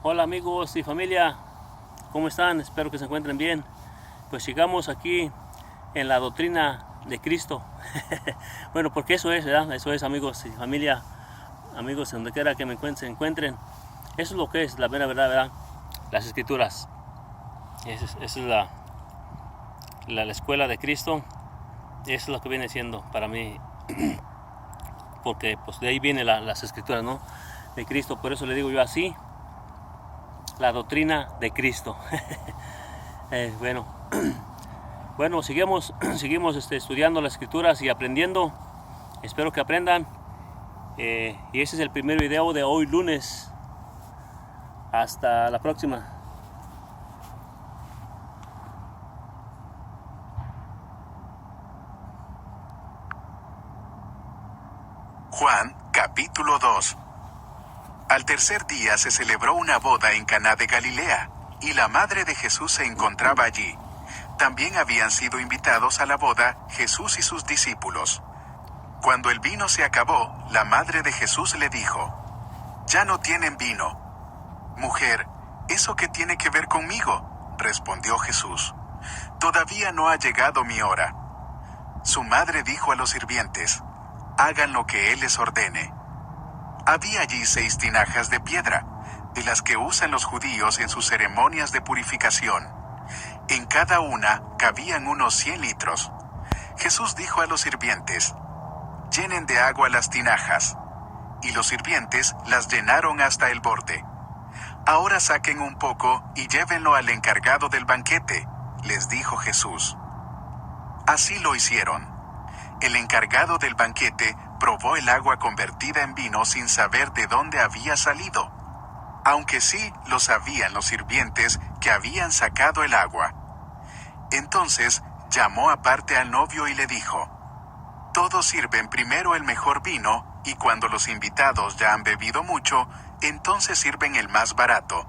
Hola amigos y familia, ¿cómo están? Espero que se encuentren bien. Pues llegamos aquí en la doctrina de Cristo. Bueno, porque eso es, ¿verdad? Eso es, amigos y familia, amigos, donde quiera que se encuentren. Eso es lo que es la mera verdad, ¿verdad? Las Escrituras. Esa es la escuela de Cristo. Eso es lo que viene siendo para mí. Porque pues de ahí vienen las Escrituras, ¿no? De Cristo. Por eso le digo yo así, la doctrina de Cristo. Bueno, seguimos estudiando las Escrituras y aprendiendo. Espero que aprendan. Y ese es el primer video de hoy lunes. Hasta la próxima. Juan, capítulo 2. Al tercer día se celebró una boda en Caná de Galilea, y la madre de Jesús se encontraba allí. También habían sido invitados a la boda Jesús y sus discípulos. Cuando el vino se acabó, la madre de Jesús le dijo: «Ya no tienen vino». «Mujer, ¿eso qué tiene que ver conmigo?», respondió Jesús. «Todavía no ha llegado mi hora». Su madre dijo a los sirvientes: «Hagan lo que él les ordene». Había allí 6 tinajas de piedra, de las que usan los judíos en sus ceremonias de purificación. En cada una cabían unos 100 litros. Jesús dijo a los sirvientes: «Llenen de agua las tinajas». Y los sirvientes las llenaron hasta el borde. «Ahora saquen un poco y llévenlo al encargado del banquete», les dijo Jesús. Así lo hicieron. El encargado del banquete probó el agua convertida en vino sin saber de dónde había salido, aunque sí lo sabían los sirvientes que habían sacado el agua. Entonces llamó aparte al novio y le dijo: «Todos sirven primero el mejor vino, y cuando los invitados ya han bebido mucho, entonces sirven el más barato.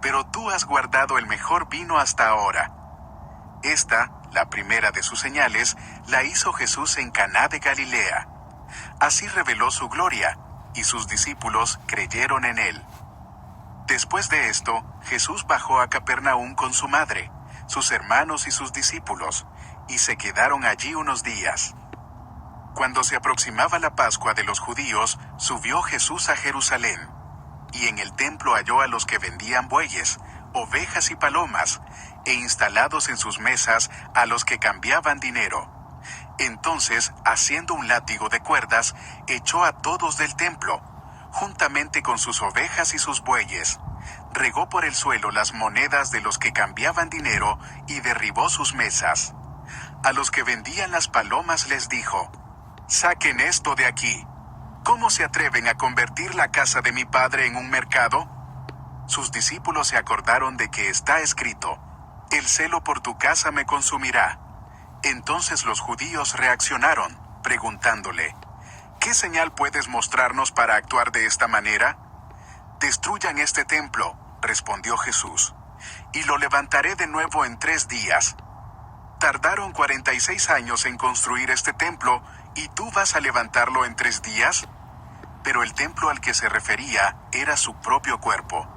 Pero tú has guardado el mejor vino hasta ahora». Esta, la primera de sus señales, la hizo Jesús en Caná de Galilea. Así reveló su gloria, y sus discípulos creyeron en él. Después de esto, Jesús bajó a Capernaum con su madre, sus hermanos y sus discípulos, y se quedaron allí unos días. Cuando se aproximaba la Pascua de los judíos, subió Jesús a Jerusalén, y en el templo halló a los que vendían bueyes, ovejas y palomas, e instalados en sus mesas a los que cambiaban dinero. Entonces, haciendo un látigo de cuerdas, echó a todos del templo, juntamente con sus ovejas y sus bueyes. Regó por el suelo las monedas de los que cambiaban dinero y derribó sus mesas. A los que vendían las palomas les dijo: «Saquen esto de aquí. ¿Cómo se atreven a convertir la casa de mi padre en un mercado?». Sus discípulos se acordaron de que está escrito: «El celo por tu casa me consumirá». Entonces los judíos reaccionaron, preguntándole: «¿Qué señal puedes mostrarnos para actuar de esta manera?». «Destruyan este templo», respondió Jesús, «y lo levantaré de nuevo en 3 días». «Tardaron 46 años en construir este templo, ¿y tú vas a levantarlo en 3 días?». Pero el templo al que se refería era su propio cuerpo.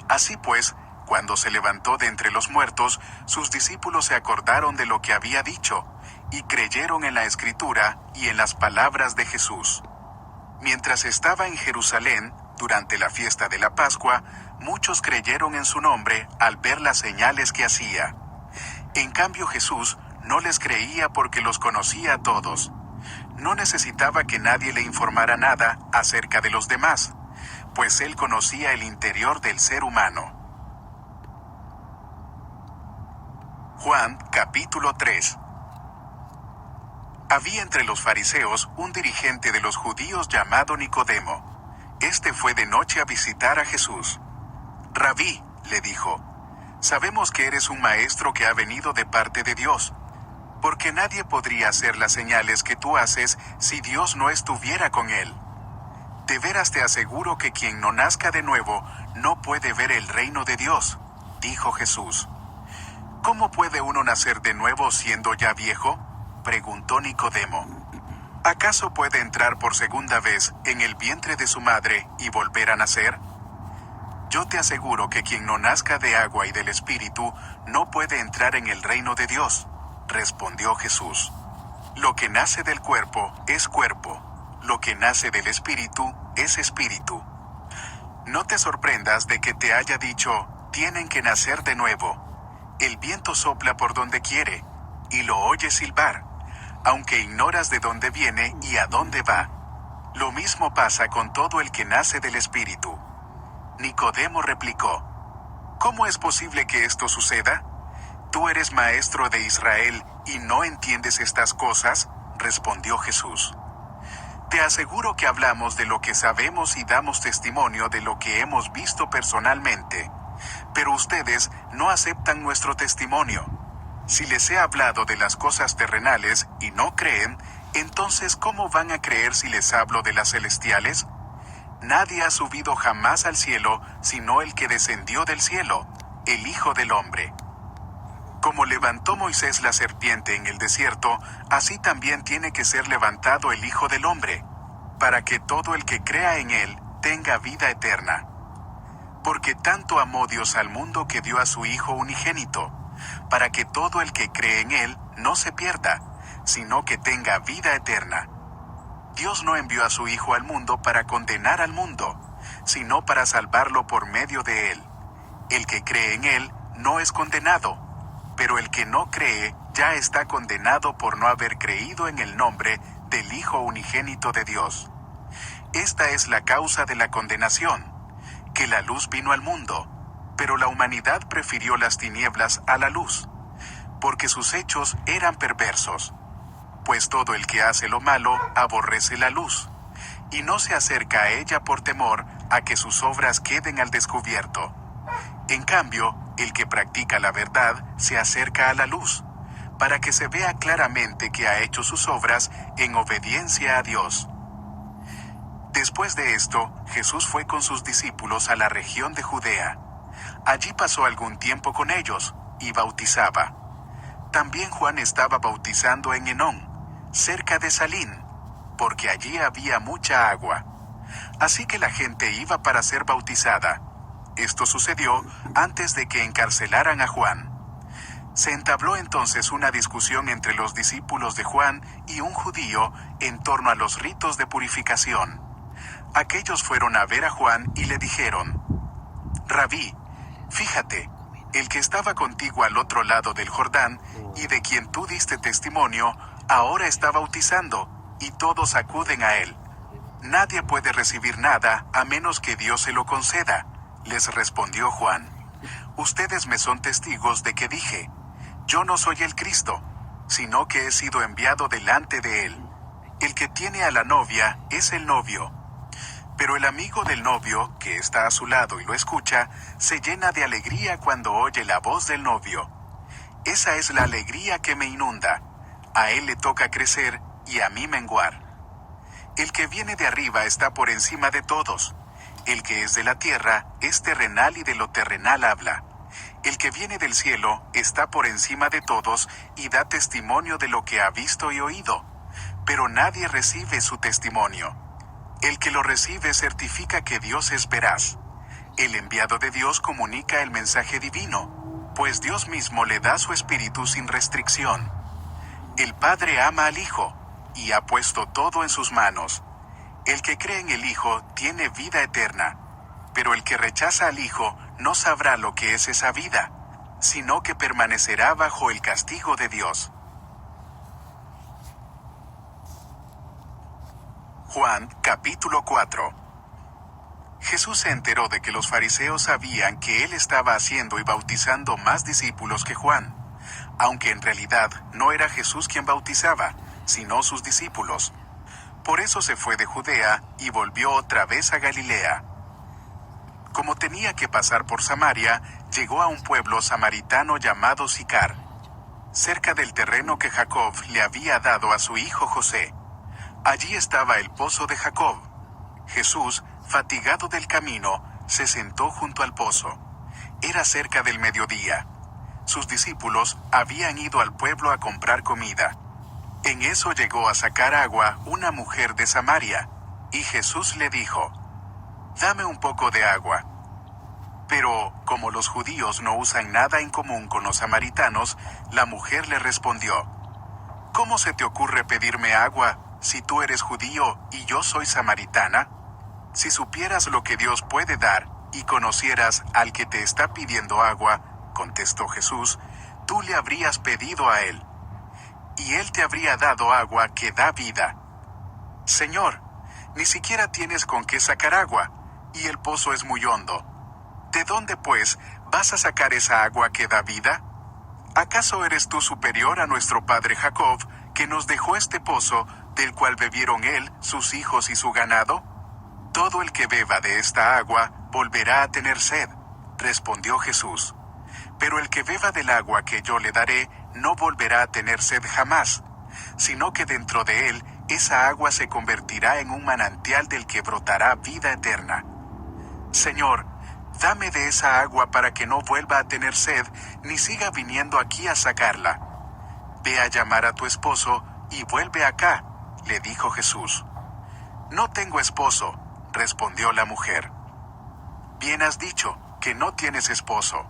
Así pues, cuando se levantó de entre los muertos, sus discípulos se acordaron de lo que había dicho, y creyeron en la Escritura y en las palabras de Jesús. Mientras estaba en Jerusalén, durante la fiesta de la Pascua, muchos creyeron en su nombre al ver las señales que hacía. En cambio Jesús no les creía porque los conocía a todos. No necesitaba que nadie le informara nada acerca de los demás, pues él conocía el interior del ser humano. Juan, capítulo 3. Había entre los fariseos un dirigente de los judíos llamado Nicodemo. Este fue de noche a visitar a Jesús. «Rabí», le dijo, «sabemos que eres un maestro que ha venido de parte de Dios, porque nadie podría hacer las señales que tú haces si Dios no estuviera con él. De veras te aseguro que quien no nazca de nuevo no puede ver el reino de Dios», dijo Jesús. «¿Cómo puede uno nacer de nuevo siendo ya viejo?», preguntó Nicodemo. ¿Acaso puede entrar por segunda vez en el vientre de su madre y volver a nacer? Yo te aseguro que quien no nazca de agua y del Espíritu no puede entrar en el reino de Dios, respondió Jesús. Lo que nace del cuerpo es cuerpo, lo que nace del Espíritu es espíritu. No te sorprendas de que te haya dicho, tienen que nacer de nuevo. El viento sopla por donde quiere, y lo oyes silbar, aunque ignoras de dónde viene y a dónde va. Lo mismo pasa con todo el que nace del Espíritu. Nicodemo replicó, ¿cómo es posible que esto suceda? ¿Tú eres maestro de Israel y no entiendes estas cosas? Respondió Jesús. Te aseguro que hablamos de lo que sabemos y damos testimonio de lo que hemos visto personalmente, pero ustedes no aceptan nuestro testimonio. Si les he hablado de las cosas terrenales y no creen, entonces ¿cómo van a creer si les hablo de las celestiales? Nadie ha subido jamás al cielo, sino el que descendió del cielo, el Hijo del Hombre. Como levantó Moisés la serpiente en el desierto, así también tiene que ser levantado el Hijo del Hombre, para que todo el que crea en él tenga vida eterna. Porque tanto amó Dios al mundo que dio a su Hijo unigénito, para que todo el que cree en él no se pierda, sino que tenga vida eterna. Dios no envió a su Hijo al mundo para condenar al mundo, sino para salvarlo por medio de él. El que cree en él no es condenado, pero el que no cree ya está condenado por no haber creído en el nombre del Hijo unigénito de Dios. Esta es la causa de la condenación, que la luz vino al mundo, pero la humanidad prefirió las tinieblas a la luz, porque sus hechos eran perversos. Pues todo el que hace lo malo aborrece la luz, y no se acerca a ella por temor a que sus obras queden al descubierto. En cambio, el que practica la verdad se acerca a la luz, para que se vea claramente que ha hecho sus obras en obediencia a Dios. Después de esto, Jesús fue con sus discípulos a la región de Judea. Allí pasó algún tiempo con ellos, y bautizaba. También Juan estaba bautizando en Enón, cerca de Salín, porque allí había mucha agua. Así que la gente iba para ser bautizada. Esto sucedió antes de que encarcelaran a Juan. Se entabló entonces una discusión entre los discípulos de Juan y un judío en torno a los ritos de purificación. Aquellos fueron a ver a Juan y le dijeron, Rabí, fíjate, el que estaba contigo al otro lado del Jordán y de quien tú diste testimonio, ahora está bautizando, y todos acuden a él. Nadie puede recibir nada a menos que Dios se lo conceda, les respondió Juan. Ustedes me son testigos de que dije, yo no soy el Cristo, sino que he sido enviado delante de él. El que tiene a la novia es el novio. Pero el amigo del novio, que está a su lado y lo escucha, se llena de alegría cuando oye la voz del novio. Esa es la alegría que me inunda. A él le toca crecer y a mí menguar. El que viene de arriba está por encima de todos. El que es de la tierra es terrenal y de lo terrenal habla. El que viene del cielo está por encima de todos y da testimonio de lo que ha visto y oído. Pero nadie recibe su testimonio. El que lo recibe certifica que Dios es veraz. El enviado de Dios comunica el mensaje divino, pues Dios mismo le da su espíritu sin restricción. El Padre ama al Hijo, y ha puesto todo en sus manos. El que cree en el Hijo tiene vida eterna, pero el que rechaza al Hijo no sabrá lo que es esa vida, sino que permanecerá bajo el castigo de Dios. Juan, capítulo 4. Jesús se enteró de que los fariseos sabían que él estaba haciendo y bautizando más discípulos que Juan, aunque en realidad no era Jesús quien bautizaba, sino sus discípulos. Por eso se fue de Judea y volvió otra vez a Galilea. Como tenía que pasar por Samaria, llegó a un pueblo samaritano llamado Sicar, cerca del terreno que Jacob le había dado a su hijo José. Allí estaba el pozo de Jacob. Jesús, fatigado del camino, se sentó junto al pozo. Era cerca del mediodía. Sus discípulos habían ido al pueblo a comprar comida. En eso llegó a sacar agua una mujer de Samaria, y Jesús le dijo, «Dame un poco de agua». Pero, como los judíos no usan nada en común con los samaritanos, la mujer le respondió: ¿Cómo se te ocurre pedirme agua si tú eres judío y yo soy samaritana? Si supieras lo que Dios puede dar y conocieras al que te está pidiendo agua, contestó Jesús, tú le habrías pedido a él, y él te habría dado agua que da vida. Señor, ni siquiera tienes con qué sacar agua, y el pozo es muy hondo. ¿De dónde, pues, vas a sacar esa agua que da vida? ¿Acaso eres tú superior a nuestro padre Jacob, que nos dejó este pozo, del cual bebieron él, sus hijos y su ganado? Todo el que beba de esta agua volverá a tener sed, respondió Jesús. Pero el que beba del agua que yo le daré no volverá a tener sed jamás, sino que dentro de él esa agua se convertirá en un manantial del que brotará vida eterna. Señor, dame de esa agua para que no vuelva a tener sed, ni siga viniendo aquí a sacarla. Ve a llamar a tu esposo y vuelve acá, le dijo Jesús. No tengo esposo, respondió la mujer. Bien has dicho, que no tienes esposo.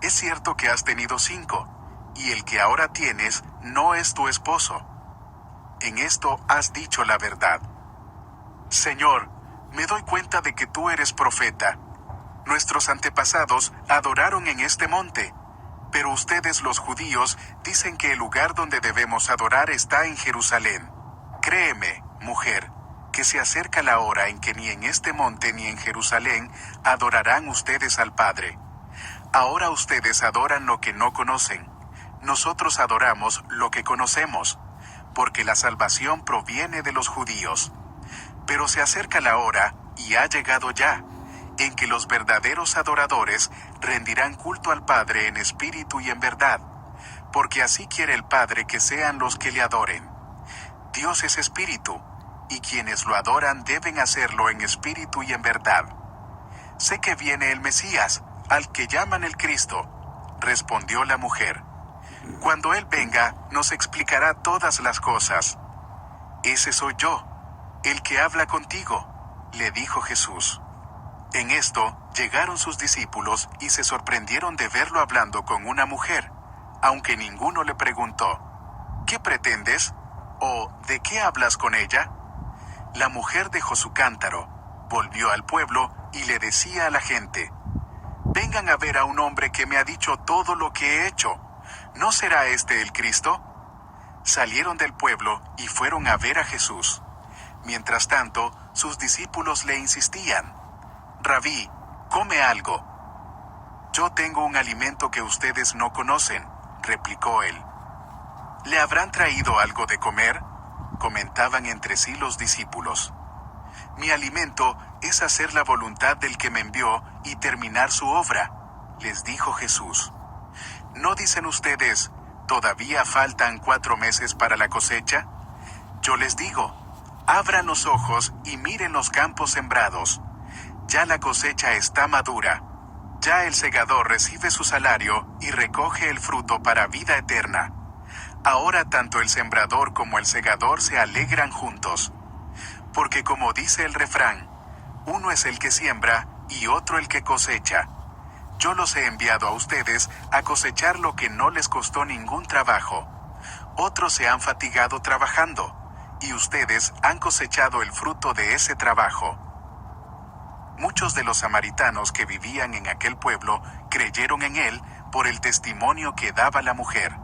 Es cierto que has tenido 5, y el que ahora tienes no es tu esposo. En esto has dicho la verdad. Señor, me doy cuenta de que tú eres profeta. Nuestros antepasados adoraron en este monte, pero ustedes los judíos dicen que el lugar donde debemos adorar está en Jerusalén. Créeme, mujer, que se acerca la hora en que ni en este monte ni en Jerusalén adorarán ustedes al Padre. Ahora ustedes adoran lo que no conocen. Nosotros adoramos lo que conocemos, porque la salvación proviene de los judíos. Pero se acerca la hora, y ha llegado ya, en que los verdaderos adoradores rendirán culto al Padre en espíritu y en verdad, porque así quiere el Padre que sean los que le adoren. Dios es espíritu, y quienes lo adoran deben hacerlo en espíritu y en verdad. Sé que viene el Mesías, al que llaman el Cristo, respondió la mujer. Cuando Él venga, nos explicará todas las cosas. Ese soy yo, el que habla contigo, le dijo Jesús. En esto llegaron sus discípulos y se sorprendieron de verlo hablando con una mujer, aunque ninguno le preguntó: ¿qué pretendes? ¿O de qué hablas con ella? La mujer dejó su cántaro, volvió al pueblo y le decía a la gente: vengan a ver a un hombre que me ha dicho todo lo que he hecho. ¿No será este el Cristo? Salieron del pueblo y fueron a ver a Jesús. Mientras tanto, sus discípulos le insistían: Rabí, come algo. Yo tengo un alimento que ustedes no conocen, replicó él. ¿Le habrán traído algo de comer? Comentaban entre sí los discípulos. Mi alimento es hacer la voluntad del que me envió y terminar su obra, les dijo Jesús. ¿No dicen ustedes, todavía faltan 4 meses para la cosecha? Yo les digo, abran los ojos y miren los campos sembrados. Ya la cosecha está madura. Ya el segador recibe su salario y recoge el fruto para vida eterna. Ahora tanto el sembrador como el segador se alegran juntos. Porque como dice el refrán, uno es el que siembra y otro el que cosecha. Yo los he enviado a ustedes a cosechar lo que no les costó ningún trabajo. Otros se han fatigado trabajando, y ustedes han cosechado el fruto de ese trabajo. Muchos de los samaritanos que vivían en aquel pueblo creyeron en él por el testimonio que daba la mujer.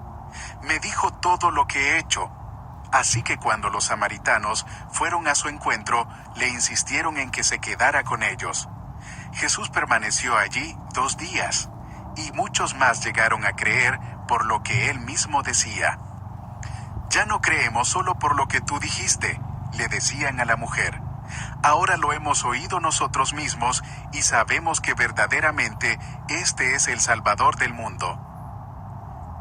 Me dijo todo lo que he hecho. Así que cuando los samaritanos fueron a su encuentro, le insistieron en que se quedara con ellos. Jesús permaneció allí 2 días, y muchos más llegaron a creer por lo que él mismo decía. Ya no creemos solo por lo que tú dijiste, le decían a la mujer. Ahora lo hemos oído nosotros mismos y sabemos que verdaderamente este es el Salvador del mundo.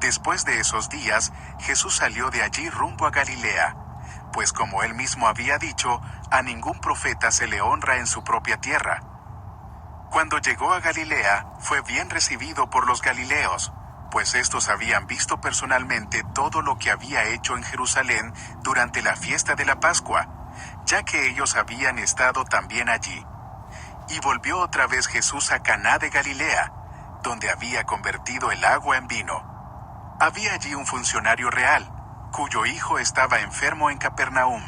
Después de esos días, Jesús salió de allí rumbo a Galilea, pues como él mismo había dicho, a ningún profeta se le honra en su propia tierra. Cuando llegó a Galilea, fue bien recibido por los galileos, pues estos habían visto personalmente todo lo que había hecho en Jerusalén durante la fiesta de la Pascua, ya que ellos habían estado también allí. Y volvió otra vez Jesús a Caná de Galilea, donde había convertido el agua en vino. Había allí un funcionario real, cuyo hijo estaba enfermo en Capernaum.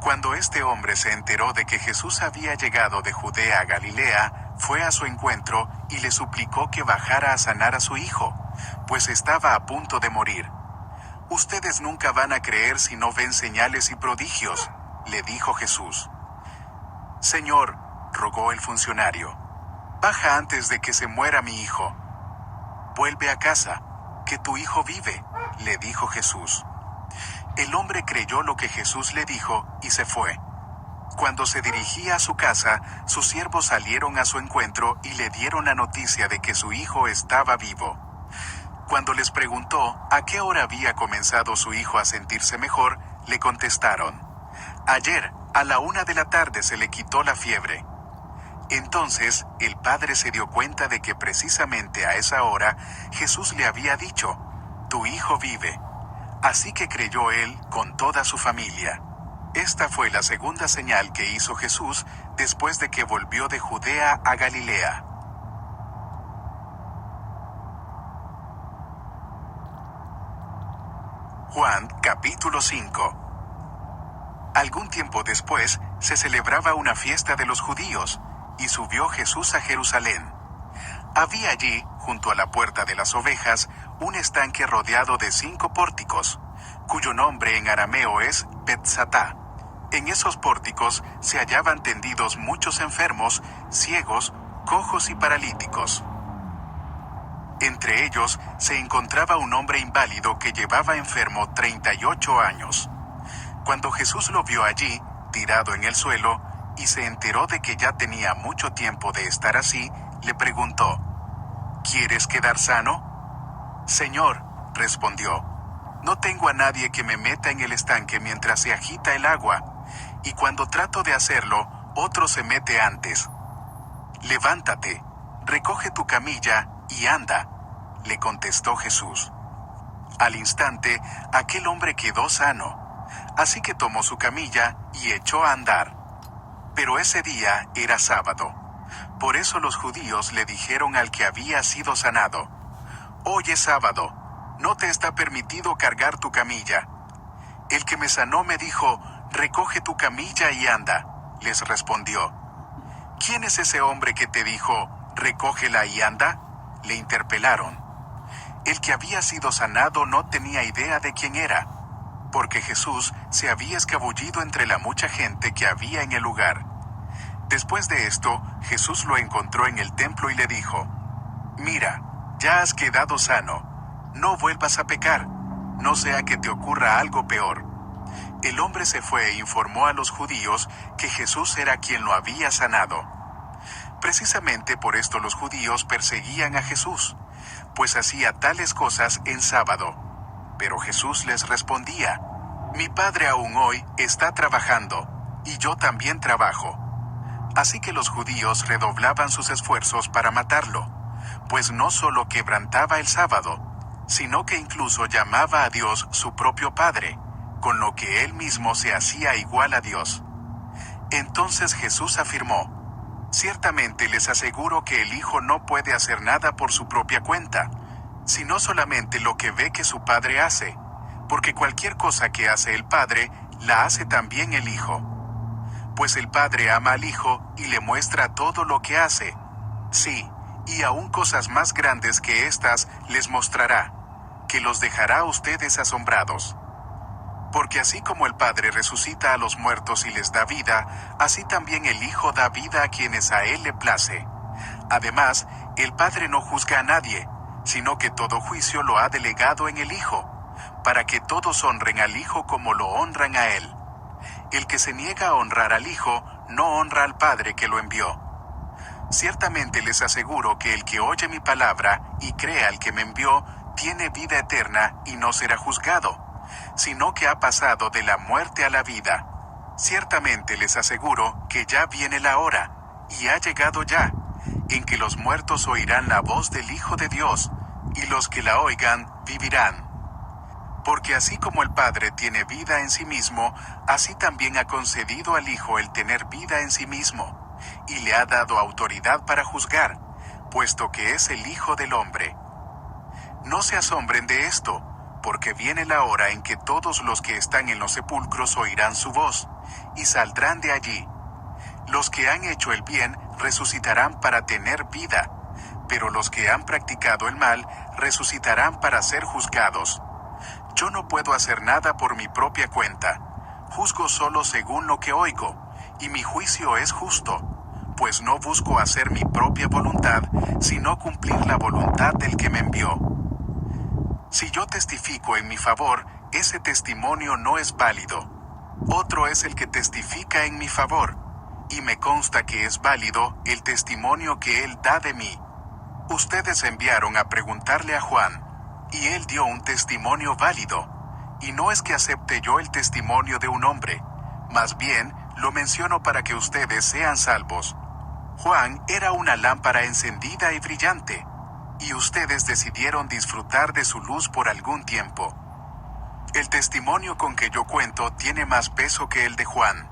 Cuando este hombre se enteró de que Jesús había llegado de Judea a Galilea, fue a su encuentro y le suplicó que bajara a sanar a su hijo, pues estaba a punto de morir. «Ustedes nunca van a creer si no ven señales y prodigios», le dijo Jesús. «Señor», rogó el funcionario, «baja antes de que se muera mi hijo». «Vuelve a casa, que tu hijo vive», le dijo Jesús. El hombre creyó lo que Jesús le dijo y se fue. Cuando se dirigía a su casa, sus siervos salieron a su encuentro y le dieron la noticia de que su hijo estaba vivo. Cuando les preguntó a qué hora había comenzado su hijo a sentirse mejor, le contestaron: «Ayer, a la 1 de la tarde se le quitó la fiebre». Entonces el padre se dio cuenta de que precisamente a esa hora Jesús le había dicho: «Tu hijo vive». Así que creyó él con toda su familia. Esta fue la segunda señal que hizo Jesús después de que volvió de Judea a Galilea. Juan capítulo 5. Algún tiempo después se celebraba una fiesta de los judíos, y subió Jesús a Jerusalén. Había allí, junto a la puerta de las ovejas, un estanque rodeado de 5 pórticos, cuyo nombre en arameo es Betzatá. En esos pórticos se hallaban tendidos muchos enfermos, ciegos, cojos y paralíticos. Entre ellos se encontraba un hombre inválido que llevaba enfermo 38 años. Cuando Jesús lo vio allí, tirado en el suelo, y se enteró de que ya tenía mucho tiempo de estar así, le preguntó: «¿Quieres quedar sano?». «Señor», respondió, «no tengo a nadie que me meta en el estanque mientras se agita el agua, y cuando trato de hacerlo, otro se mete antes». «Levántate, recoge tu camilla y anda», le contestó Jesús. Al instante, aquel hombre quedó sano, así que tomó su camilla y echó a andar. Pero ese día era sábado. Por eso los judíos le dijeron al que había sido sanado: «Hoy es sábado, no te está permitido cargar tu camilla». «El que me sanó me dijo: recoge tu camilla y anda», les respondió. «¿Quién es ese hombre que te dijo: recógela y anda?», le interpelaron. El que había sido sanado no tenía idea de quién era, porque Jesús se había escabullido entre la mucha gente que había en el lugar. Después de esto, Jesús lo encontró en el templo y le dijo: «Mira, ya has quedado sano, no vuelvas a pecar, no sea que te ocurra algo peor». El hombre se fue e informó a los judíos que Jesús era quien lo había sanado. Precisamente por esto los judíos perseguían a Jesús, pues hacía tales cosas en sábado. Pero Jesús les respondía: «Mi Padre aún hoy está trabajando, y yo también trabajo». Así que los judíos redoblaban sus esfuerzos para matarlo, pues no solo quebrantaba el sábado, sino que incluso llamaba a Dios su propio Padre, con lo que él mismo se hacía igual a Dios. Entonces Jesús afirmó: «Ciertamente les aseguro que el Hijo no puede hacer nada por su propia cuenta, sino solamente lo que ve que su Padre hace, porque cualquier cosa que hace el Padre, la hace también el Hijo. Pues el Padre ama al Hijo y le muestra todo lo que hace. Sí, y aún cosas más grandes que estas les mostrará, que los dejará a ustedes asombrados. Porque así como el Padre resucita a los muertos y les da vida, así también el Hijo da vida a quienes a Él le place. Además, el Padre no juzga a nadie, sino que todo juicio lo ha delegado en el Hijo, para que todos honren al Hijo como lo honran a Él. El que se niega a honrar al Hijo, no honra al Padre que lo envió. Ciertamente les aseguro que el que oye mi palabra y cree al que me envió, tiene vida eterna y no será juzgado, sino que ha pasado de la muerte a la vida. Ciertamente les aseguro que ya viene la hora, y ha llegado ya, en que los muertos oirán la voz del Hijo de Dios, y los que la oigan vivirán. Porque así como el Padre tiene vida en sí mismo, así también ha concedido al Hijo el tener vida en sí mismo. y le ha dado autoridad para juzgar, puesto que es el Hijo del Hombre. No se asombren de esto, porque viene la hora en que todos los que están en los sepulcros oirán su voz, y saldrán de allí. Los que han hecho el bien resucitarán para tener vida, pero los que han practicado el mal resucitarán para ser juzgados. Yo no puedo hacer nada por mi propia cuenta. Juzgo solo según lo que oigo, y mi juicio es justo, pues no busco hacer mi propia voluntad, sino cumplir la voluntad del que me envió. Si yo testifico en mi favor, ese testimonio no es válido. Otro es el que testifica en mi favor, y me consta que es válido el testimonio que él da de mí. Ustedes enviaron a preguntarle a Juan, y él dio un testimonio válido, y no es que acepte yo el testimonio de un hombre, más bien lo menciono para que ustedes sean salvos. Juan era una lámpara encendida y brillante, y ustedes decidieron disfrutar de su luz por algún tiempo. El testimonio con que yo cuento tiene más peso que el de Juan,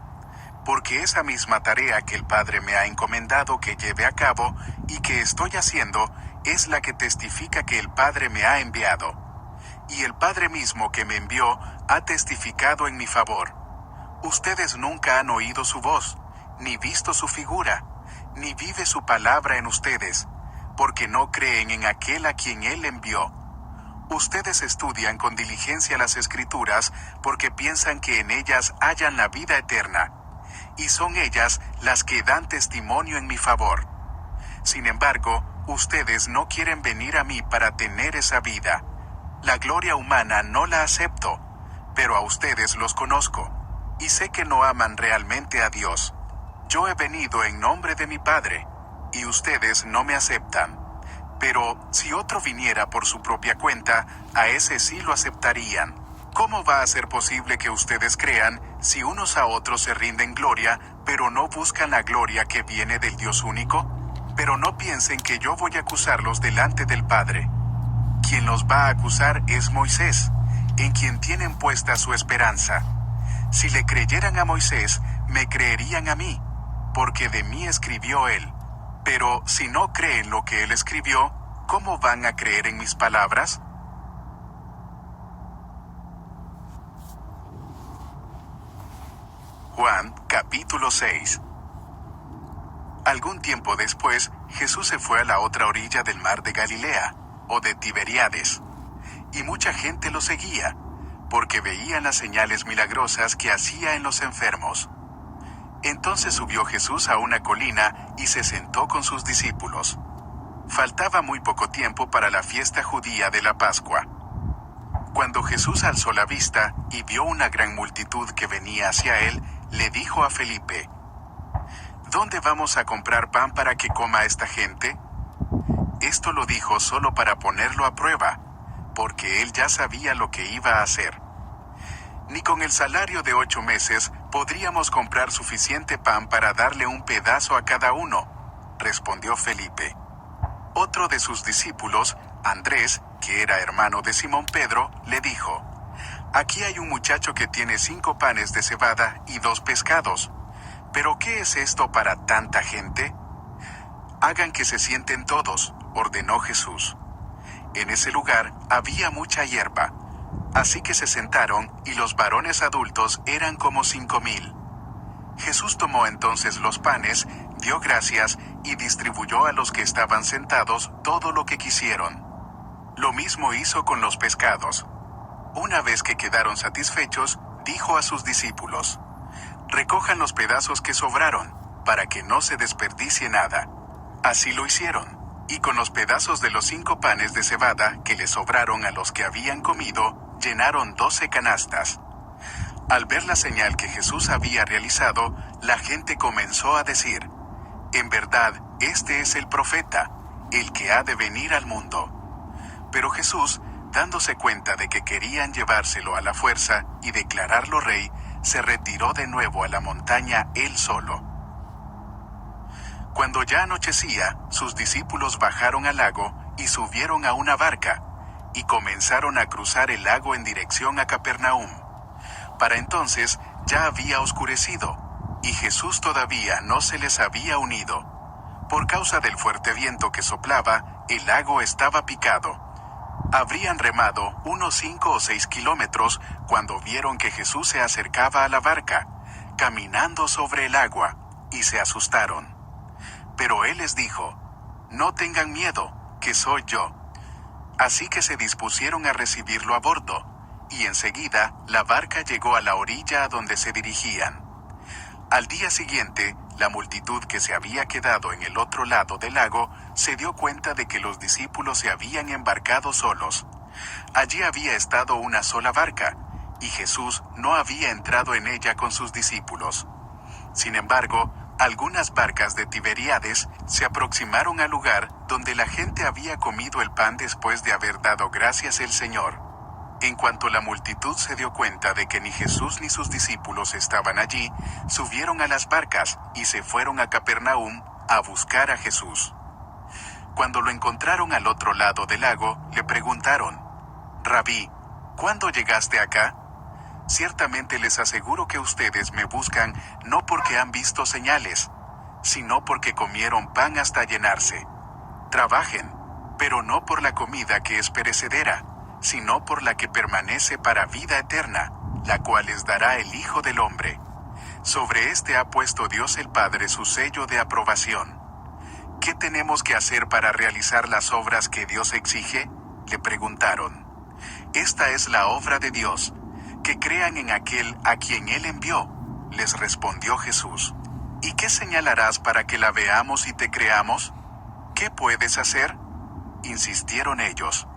porque esa misma tarea que el Padre me ha encomendado que lleve a cabo y que estoy haciendo es la que testifica que el Padre me ha enviado. Y el Padre mismo que me envió ha testificado en mi favor. Ustedes nunca han oído su voz, ni visto su figura, ni vive su palabra en ustedes, porque no creen en aquel a quien Él envió. Ustedes estudian con diligencia las Escrituras porque piensan que en ellas hallan la vida eterna, y son ellas las que dan testimonio en mi favor. Sin embargo, ustedes no quieren venir a mí para tener esa vida. La gloria humana no la acepto, pero a ustedes los conozco, y sé que no aman realmente a Dios. Yo he venido en nombre de mi Padre, y ustedes no me aceptan. Pero si otro viniera por su propia cuenta, a ese sí lo aceptarían. ¿Cómo va a ser posible que ustedes crean si unos a otros se rinden gloria, pero no buscan la gloria que viene del Dios único? Pero no piensen que yo voy a acusarlos delante del Padre. Quien los va a acusar es Moisés, en quien tienen puesta su esperanza. Si le creyeran a Moisés, me creerían a mí, porque de mí escribió él. Pero si no creen lo que él escribió, ¿cómo van a creer en mis palabras? Juan, capítulo 6. Algún tiempo después, Jesús se fue a la otra orilla del mar de Galilea, o de Tiberíades, y mucha gente lo seguía, porque veían las señales milagrosas que hacía en los enfermos. Entonces subió Jesús a una colina y se sentó con sus discípulos. Faltaba muy poco tiempo para la fiesta judía de la Pascua. Cuando Jesús alzó la vista y vio una gran multitud que venía hacia él, le dijo a Felipe: ¿Dónde vamos a comprar pan para que coma esta gente? Esto lo dijo solo para ponerlo a prueba, porque él ya sabía lo que iba a hacer. Ni con el salario de 8 meses podríamos comprar suficiente pan para darle un pedazo a cada uno, respondió Felipe. Otro de sus discípulos, Andrés, que era hermano de Simón Pedro, le dijo: Aquí hay un muchacho que tiene 5 panes de cebada y 2 pescados. ¿Pero qué es esto para tanta gente? Hagan que se sienten todos, ordenó Jesús. En ese lugar había mucha hierba, así que se sentaron y los varones adultos eran como 5,000. Jesús tomó entonces los panes, dio gracias y distribuyó a los que estaban sentados todo lo que quisieron. Lo mismo hizo con los pescados. Una vez que quedaron satisfechos, dijo a sus discípulos: Recojan los pedazos que sobraron, para que no se desperdicie nada. Así lo hicieron, y con los pedazos de los 5 panes de cebada que le sobraron a los que habían comido, llenaron 12 canastas. Al ver la señal que Jesús había realizado, la gente comenzó a decir: En verdad, este es el profeta, el que ha de venir al mundo. Pero Jesús, dándose cuenta de que querían llevárselo a la fuerza y declararlo rey, se retiró de nuevo a la montaña él solo. Cuando ya anochecía, sus discípulos bajaron al lago y subieron a una barca, y comenzaron a cruzar el lago en dirección a Capernaum. Para entonces ya había oscurecido, y Jesús todavía no se les había unido. Por causa del fuerte viento que soplaba, el lago estaba picado. Habrían remado unos 5 o 6 kilómetros cuando vieron que Jesús se acercaba a la barca, caminando sobre el agua, y se asustaron. Pero él les dijo: «No tengan miedo, que soy yo». Así que se dispusieron a recibirlo a bordo, y enseguida la barca llegó a la orilla a donde se dirigían. Al día siguiente, la multitud que se había quedado en el otro lado del lago se dio cuenta de que los discípulos se habían embarcado solos. Allí había estado una sola barca, y Jesús no había entrado en ella con sus discípulos. Sin embargo, algunas barcas de Tiberíades se aproximaron al lugar donde la gente había comido el pan después de haber dado gracias al Señor. En cuanto la multitud se dio cuenta de que ni Jesús ni sus discípulos estaban allí, subieron a las barcas y se fueron a Capernaum a buscar a Jesús. Cuando lo encontraron al otro lado del lago, le preguntaron: «Rabí, ¿cuándo llegaste acá? Ciertamente les aseguro que ustedes me buscan no porque han visto señales, sino porque comieron pan hasta llenarse. Trabajen, pero no por la comida que es perecedera, sino por la que permanece para vida eterna, la cual les dará el Hijo del Hombre. Sobre este ha puesto Dios el Padre su sello de aprobación». «¿Qué tenemos que hacer para realizar las obras que Dios exige?», le preguntaron. «Esta es la obra de Dios, que crean en aquel a quien Él envió», les respondió Jesús. «¿Y qué señalarás para que la veamos y te creamos? ¿Qué puedes hacer?», insistieron ellos.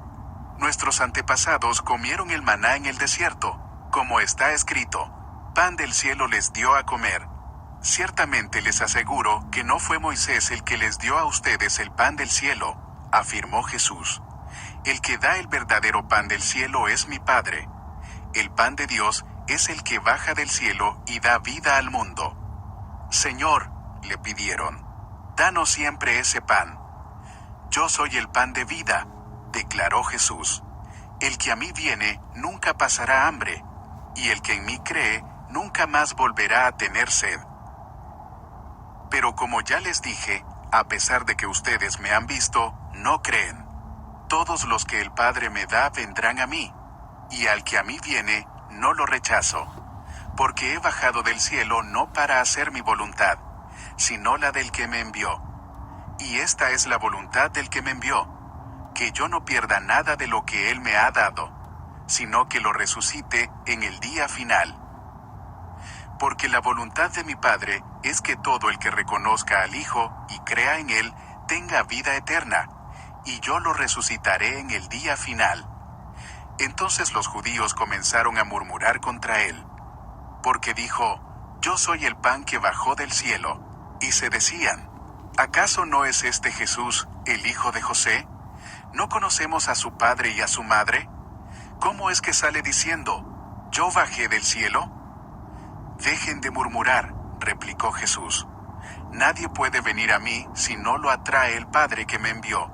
«Nuestros antepasados comieron el maná en el desierto, como está escrito: pan del cielo les dio a comer». «Ciertamente les aseguro que no fue Moisés el que les dio a ustedes el pan del cielo», afirmó Jesús. «El que da el verdadero pan del cielo es mi Padre. El pan de Dios es el que baja del cielo y da vida al mundo». «Señor», le pidieron, «danos siempre ese pan». «Yo soy el pan de vida», declaró Jesús. «El que a mí viene nunca pasará hambre, y el que en mí cree nunca más volverá a tener sed. Pero como ya les dije, a pesar de que ustedes me han visto, no creen. Todos los que el Padre me da vendrán a mí, y al que a mí viene no lo rechazo, porque he bajado del cielo no para hacer mi voluntad, sino la del que me envió. Y esta es la voluntad del que me envió, que yo no pierda nada de lo que Él me ha dado, sino que lo resucite en el día final. Porque la voluntad de mi Padre es que todo el que reconozca al Hijo y crea en Él tenga vida eterna, y yo lo resucitaré en el día final». Entonces los judíos comenzaron a murmurar contra él, porque dijo: «Yo soy el pan que bajó del cielo». Y se decían: «¿Acaso no es este Jesús, el hijo de José? ¿No conocemos a su padre y a su madre? ¿Cómo es que sale diciendo: yo bajé del cielo?». «Dejen de murmurar», replicó Jesús. «Nadie puede venir a mí si no lo atrae el Padre que me envió,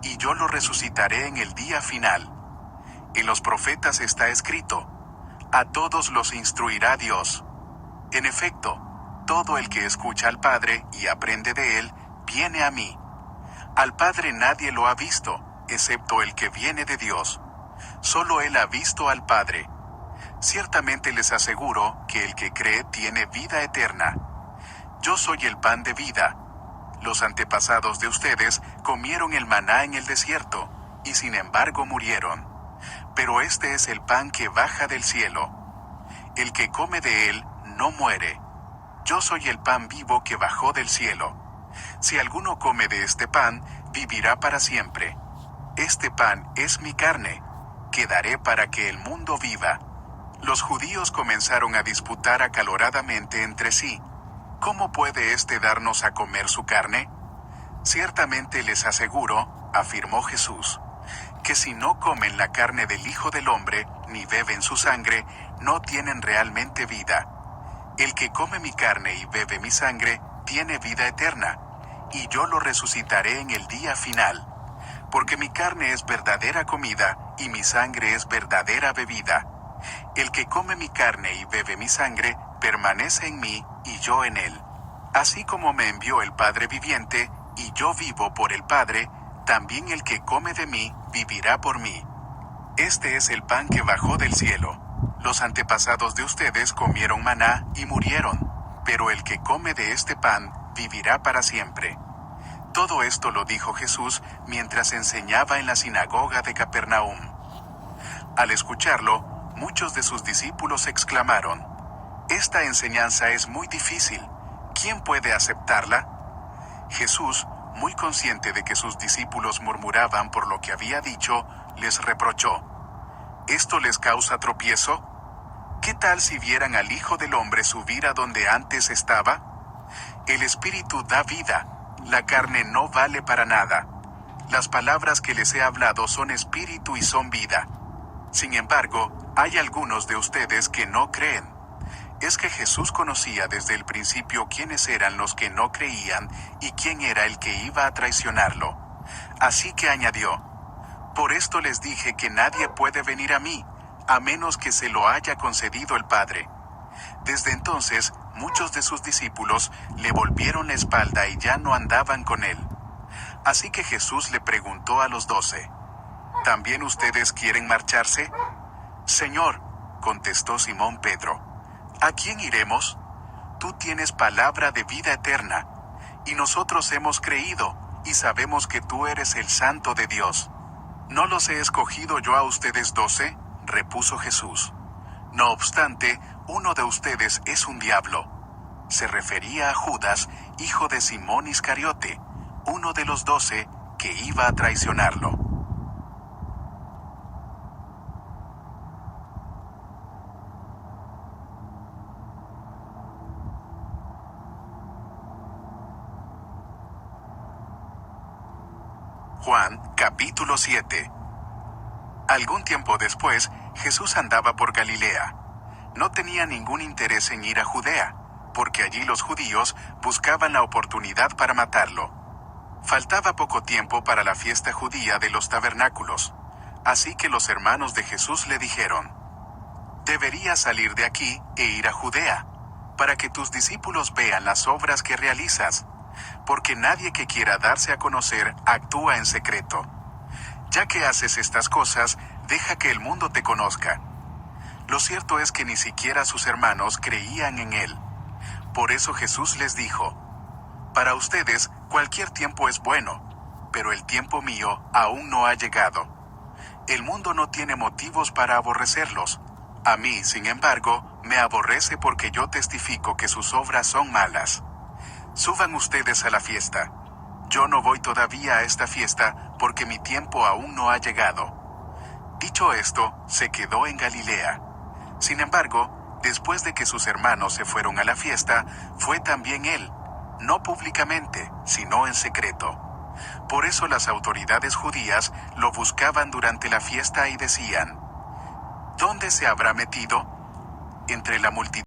y yo lo resucitaré en el día final. En los profetas está escrito: a todos los instruirá Dios. En efecto, todo el que escucha al Padre y aprende de él, viene a mí. Al Padre nadie lo ha visto, excepto el que viene de Dios. Solo él ha visto al Padre. Ciertamente les aseguro que el que cree tiene vida eterna. Yo soy el pan de vida. Los antepasados de ustedes comieron el maná en el desierto, y sin embargo murieron. Pero este es el pan que baja del cielo. El que come de él no muere. Yo soy el pan vivo que bajó del cielo. Si alguno come de este pan, vivirá para siempre. Este pan es mi carne, que daré para que el mundo viva». Los judíos comenzaron a disputar acaloradamente entre sí: «¿Cómo puede éste darnos a comer su carne?». «Ciertamente les aseguro», afirmó Jesús, «que si no comen la carne del Hijo del Hombre, ni beben su sangre, no tienen realmente vida. El que come mi carne y bebe mi sangre, tiene vida eterna, y yo lo resucitaré en el día final. Porque mi carne es verdadera comida, y mi sangre es verdadera bebida. El que come mi carne y bebe mi sangre, permanece en mí y yo en él. Así como me envió el Padre viviente, y yo vivo por el Padre, también el que come de mí vivirá por mí. Este es el pan que bajó del cielo. Los antepasados de ustedes comieron maná y murieron, pero el que come de este pan vivirá para siempre. Todo esto lo dijo Jesús mientras enseñaba en la sinagoga de Capernaum. Al escucharlo, muchos de sus discípulos exclamaron: «Esta enseñanza es muy difícil. ¿Quién puede aceptarla?». Jesús, muy consciente de que sus discípulos murmuraban por lo que había dicho, les reprochó: ¿Esto les causa tropiezo? ¿Qué tal si vieran al Hijo del Hombre subir a donde antes estaba? El Espíritu da vida, la carne no vale para nada. Las palabras que les he hablado son espíritu y son vida. Sin embargo, hay algunos de ustedes que no creen. Es que Jesús conocía desde el principio quiénes eran los que no creían y quién era el que iba a traicionarlo. Así que añadió: «Por esto les dije que nadie puede venir a mí, a menos que se lo haya concedido el Padre». Desde entonces, muchos de sus discípulos le volvieron la espalda y ya no andaban con él. Así que Jesús le preguntó a los 12: «¿También ustedes quieren marcharse?». «Señor», contestó Simón Pedro, «¿a quién iremos? Tú tienes palabra de vida eterna, y nosotros hemos creído y sabemos que tú eres el Santo de Dios». «¿No los he escogido yo a ustedes 12?», repuso Jesús. «No obstante, uno de ustedes es un diablo». Se refería a Judas, hijo de Simón Iscariote, uno de los 12 que iba a traicionarlo. Juan, capítulo 7. Algún tiempo después, Jesús andaba por Galilea. No tenía ningún interés en ir a Judea, porque allí los judíos buscaban la oportunidad para matarlo. Faltaba poco tiempo para la fiesta judía de los tabernáculos, así que los hermanos de Jesús le dijeron: «Deberías salir de aquí e ir a Judea, para que tus discípulos vean las obras que realizas, porque nadie que quiera darse a conocer actúa en secreto. Ya que haces estas cosas, deja que el mundo te conozca». Lo cierto es que ni siquiera sus hermanos creían en él. Por eso Jesús les dijo: «Para ustedes cualquier tiempo es bueno, pero el tiempo mío aún no ha llegado. El mundo no tiene motivos para aborrecerlos. A mí, sin embargo, me aborrece porque yo testifico que sus obras son malas. Suban ustedes a la fiesta. Yo no voy todavía a esta fiesta porque mi tiempo aún no ha llegado». Dicho esto, se quedó en Galilea. Sin embargo, después de que sus hermanos se fueron a la fiesta, fue también él, no públicamente, sino en secreto. Por eso las autoridades judías lo buscaban durante la fiesta y decían: «¿Dónde se habrá metido?». Entre la multitud